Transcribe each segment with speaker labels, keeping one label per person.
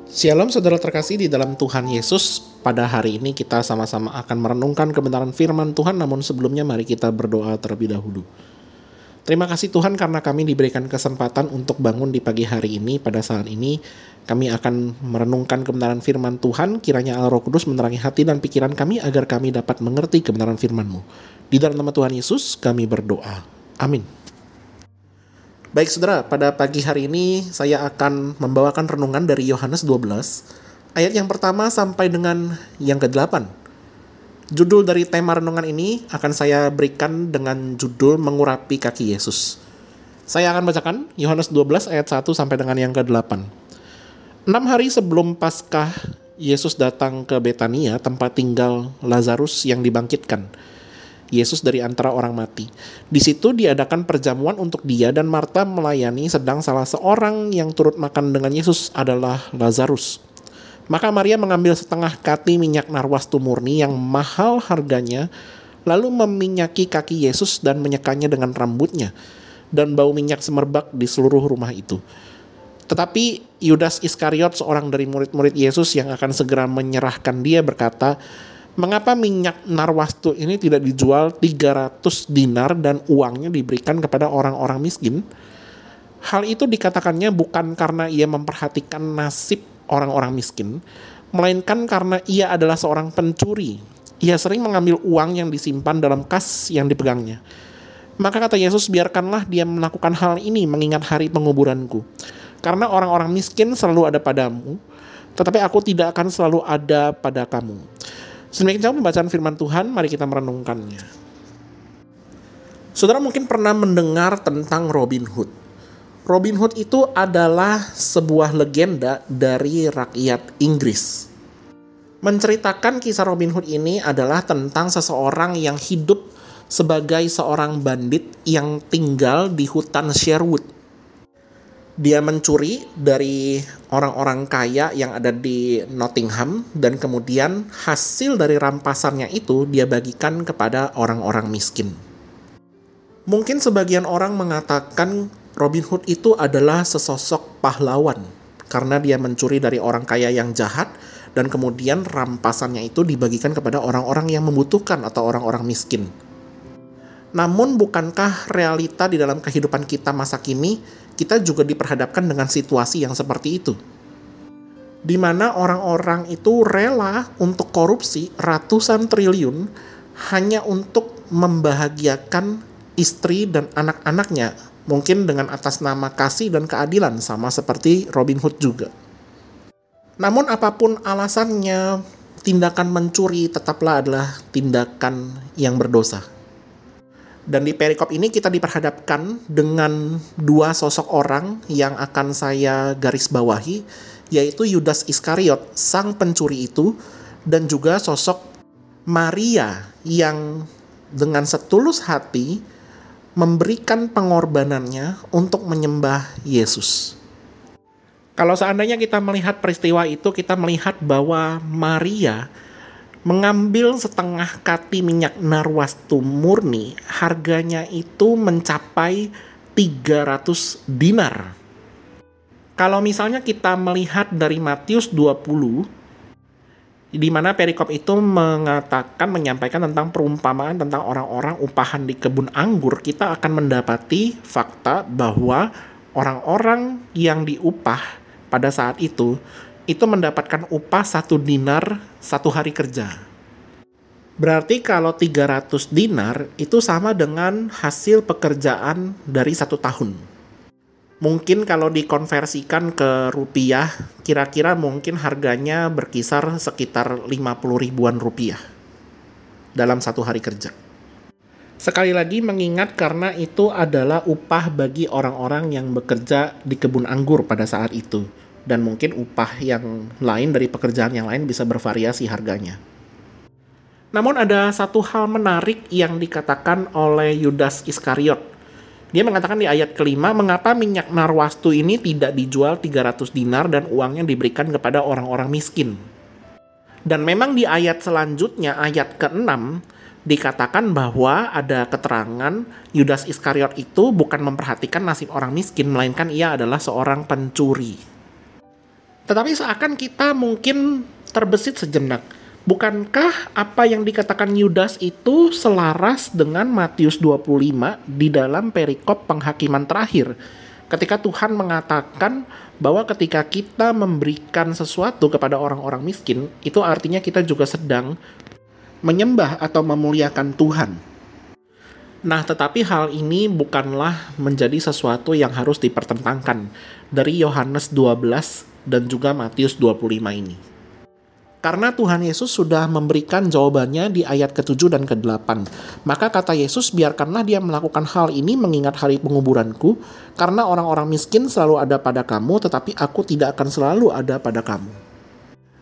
Speaker 1: Shalom saudara terkasih di dalam Tuhan Yesus. Pada hari ini kita sama-sama akan merenungkan kebenaran firman Tuhan, namun sebelumnya mari kita berdoa terlebih dahulu. Terima kasih Tuhan karena kami diberikan kesempatan untuk bangun di pagi hari ini. Pada saat ini kami akan merenungkan kebenaran firman Tuhan. Kiranya Allah Roh Kudus menerangi hati dan pikiran kami agar kami dapat mengerti kebenaran firman-Mu. Di dalam nama Tuhan Yesus kami berdoa. Amin. Baik saudara, pada pagi hari ini saya akan membawakan renungan dari Yohanes 12, ayat yang pertama sampai dengan yang ke-8. Judul dari tema renungan ini akan saya berikan dengan judul Mengurapi Kaki Yesus. Saya akan bacakan Yohanes 12 ayat 1 sampai dengan yang ke-8. 6 hari sebelum Paskah, Yesus datang ke Betania, tempat tinggal Lazarus yang dibangkitkan Yesus dari antara orang mati. Di situ diadakan perjamuan untuk dia dan Marta melayani, sedang salah seorang yang turut makan dengan Yesus adalah Lazarus. Maka Maria mengambil setengah kati minyak narwastu murni yang mahal harganya, lalu meminyaki kaki Yesus dan menyekanya dengan rambutnya, dan bau minyak semerbak di seluruh rumah itu. Tetapi Yudas Iskariot, seorang dari murid-murid Yesus yang akan segera menyerahkan dia, berkata, "Mengapa minyak narwastu ini tidak dijual 300 dinar dan uangnya diberikan kepada orang-orang miskin?" Hal itu dikatakannya bukan karena ia memperhatikan nasib orang-orang miskin, melainkan karena ia adalah seorang pencuri. Ia sering mengambil uang yang disimpan dalam kas yang dipegangnya. Maka kata Yesus, "Biarkanlah dia melakukan hal ini mengingat hari penguburanku. Karena orang-orang miskin selalu ada padamu, tetapi aku tidak akan selalu ada pada kamu." Sedemikian pembacaan firman Tuhan, mari kita merenungkannya. Saudara mungkin pernah mendengar tentang Robin Hood. Robin Hood itu adalah sebuah legenda dari rakyat Inggris. Menceritakan kisah Robin Hood ini adalah tentang seseorang yang hidup sebagai seorang bandit yang tinggal di hutan Sherwood. Dia mencuri dari orang-orang kaya yang ada di Nottingham, dan kemudian hasil dari rampasannya itu dia bagikan kepada orang-orang miskin. Mungkin sebagian orang mengatakan Robin Hood itu adalah sesosok pahlawan karena dia mencuri dari orang kaya yang jahat dan kemudian rampasannya itu dibagikan kepada orang-orang yang membutuhkan atau orang-orang miskin. Namun bukankah realita di dalam kehidupan kita masa kini, kita juga diperhadapkan dengan situasi yang seperti itu? Di mana orang-orang itu rela untuk korupsi ratusan triliun hanya untuk membahagiakan istri dan anak-anaknya, mungkin dengan atas nama kasih dan keadilan, sama seperti Robin Hood juga. Namun apapun alasannya, tindakan mencuri tetaplah adalah tindakan yang berdosa. Dan di perikop ini kita diperhadapkan dengan dua sosok orang yang akan saya garis bawahi, yaitu Yudas Iskariot, sang pencuri itu, dan juga sosok Maria yang dengan setulus hati memberikan pengorbanannya untuk menyembah Yesus. Kalau seandainya kita melihat peristiwa itu, kita melihat bahwa Maria mengambil setengah kati minyak narwastu murni, harganya itu mencapai 300 dinar. Kalau misalnya kita melihat dari Matius 20, di mana perikop itu menyampaikan tentang perumpamaan tentang orang-orang upahan di kebun anggur, kita akan mendapati fakta bahwa orang-orang yang diupah pada saat itu mendapatkan upah 1 dinar 1 hari kerja. Berarti kalau 300 dinar itu sama dengan hasil pekerjaan dari 1 tahun. Mungkin kalau dikonversikan ke rupiah, kira-kira mungkin harganya berkisar sekitar 50 ribuan rupiah dalam 1 hari kerja. Sekali lagi mengingat karena itu adalah upah bagi orang-orang yang bekerja di kebun anggur pada saat itu. Dan mungkin upah yang lain dari pekerjaan yang lain bisa bervariasi harganya. Namun ada satu hal menarik yang dikatakan oleh Yudas Iskariot. Dia mengatakan di ayat kelima, "Mengapa minyak narwastu ini tidak dijual 300 dinar dan uangnya diberikan kepada orang-orang miskin?" Dan memang di ayat selanjutnya, ayat ke-6, dikatakan bahwa ada keterangan Yudas Iskariot itu bukan memperhatikan nasib orang miskin, melainkan ia adalah seorang pencuri. Tetapi seakan kita mungkin terbesit sejenak. Bukankah apa yang dikatakan Yudas itu selaras dengan Matius 25 di dalam perikop penghakiman terakhir? Ketika Tuhan mengatakan bahwa ketika kita memberikan sesuatu kepada orang-orang miskin, itu artinya kita juga sedang menyembah atau memuliakan Tuhan. Nah, tetapi hal ini bukanlah menjadi sesuatu yang harus dipertentangkan dari Yohanes 12 dan juga Matius 25 ini. Karena Tuhan Yesus sudah memberikan jawabannya di ayat ke-7 dan ke-8. Maka kata Yesus, biarkanlah dia melakukan hal ini mengingat hari penguburanku, karena orang-orang miskin selalu ada pada kamu, tetapi aku tidak akan selalu ada pada kamu.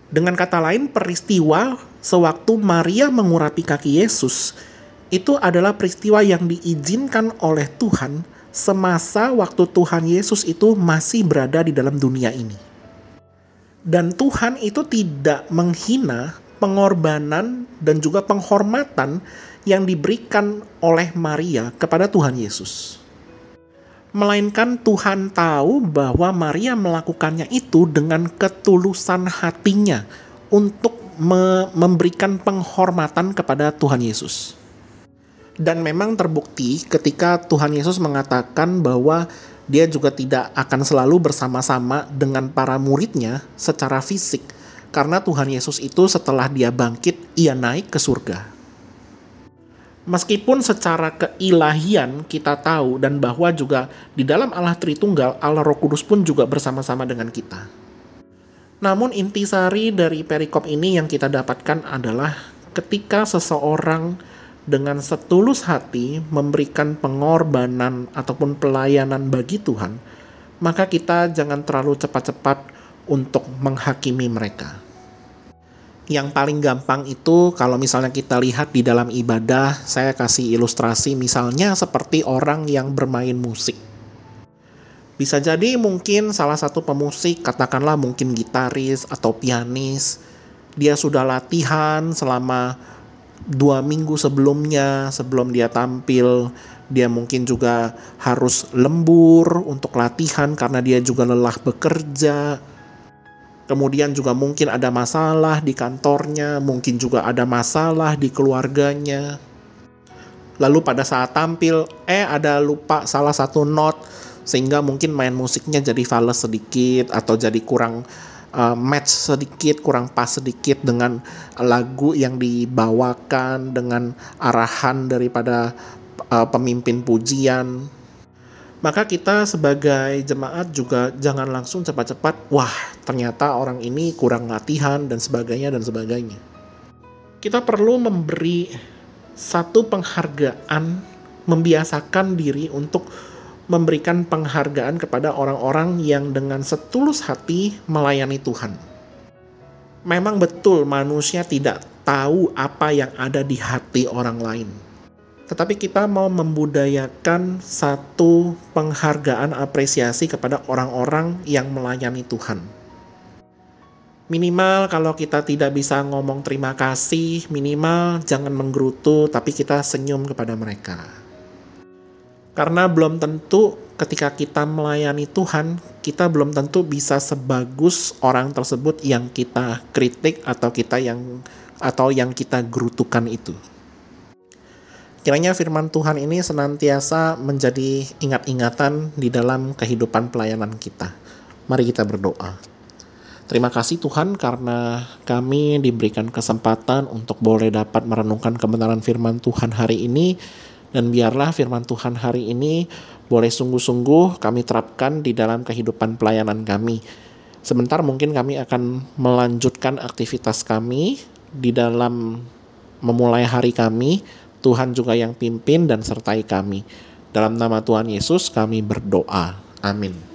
Speaker 1: Dengan kata lain, peristiwa sewaktu Maria mengurapi kaki Yesus, itu adalah peristiwa yang diizinkan oleh Tuhan semasa waktu Tuhan Yesus itu masih berada di dalam dunia ini. Dan Tuhan itu tidak menghina pengorbanan dan juga penghormatan yang diberikan oleh Maria kepada Tuhan Yesus. Melainkan Tuhan tahu bahwa Maria melakukannya itu dengan ketulusan hatinya untuk memberikan penghormatan kepada Tuhan Yesus. Dan memang terbukti ketika Tuhan Yesus mengatakan bahwa dia juga tidak akan selalu bersama-sama dengan para muridnya secara fisik. Karena Tuhan Yesus itu setelah dia bangkit, ia naik ke surga. Meskipun secara keilahian kita tahu dan bahwa juga di dalam Allah Tritunggal, Allah Roh Kudus pun juga bersama-sama dengan kita. Namun intisari dari perikop ini yang kita dapatkan adalah ketika seseorang dengan setulus hati memberikan pengorbanan ataupun pelayanan bagi Tuhan, maka kita jangan terlalu cepat-cepat untuk menghakimi mereka. Yang paling gampang itu kalau misalnya kita lihat di dalam ibadah, saya kasih ilustrasi misalnya seperti orang yang bermain musik. Bisa jadi mungkin salah satu pemusik, katakanlah mungkin gitaris atau pianis, dia sudah latihan selama 2 minggu sebelumnya, sebelum dia tampil, dia mungkin juga harus lembur untuk latihan karena dia juga lelah bekerja. Kemudian juga mungkin ada masalah di kantornya, mungkin juga ada masalah di keluarganya. Lalu pada saat tampil, ada lupa salah satu not, sehingga mungkin main musiknya jadi fales sedikit atau jadi kurang match sedikit, kurang pas sedikit dengan lagu yang dibawakan, dengan arahan daripada pemimpin pujian. Maka kita sebagai jemaat juga jangan langsung cepat-cepat, wah ternyata orang ini kurang latihan dan sebagainya dan sebagainya. Kita perlu memberi satu penghargaan, membiasakan diri untuk memberikan penghargaan kepada orang-orang yang dengan setulus hati melayani Tuhan. Memang betul manusia tidak tahu apa yang ada di hati orang lain. Tetapi kita mau membudayakan satu penghargaan apresiasi kepada orang-orang yang melayani Tuhan. Minimal kalau kita tidak bisa ngomong terima kasih, minimal jangan menggerutu tapi kita senyum kepada mereka. Karena belum tentu ketika kita melayani Tuhan, kita belum tentu bisa sebagus orang tersebut yang kita kritik atau yang kita gerutukan itu. Kiranya firman Tuhan ini senantiasa menjadi ingat-ingatan di dalam kehidupan pelayanan kita. Mari kita berdoa. Terima kasih Tuhan karena kami diberikan kesempatan untuk boleh dapat merenungkan kebenaran firman Tuhan hari ini. Dan biarlah firman Tuhan hari ini boleh sungguh-sungguh kami terapkan di dalam kehidupan pelayanan kami. Sebentar mungkin kami akan melanjutkan aktivitas kami di dalam memulai hari kami. Tuhan juga yang pimpin dan sertai kami. Dalam nama Tuhan Yesus kami berdoa. Amin.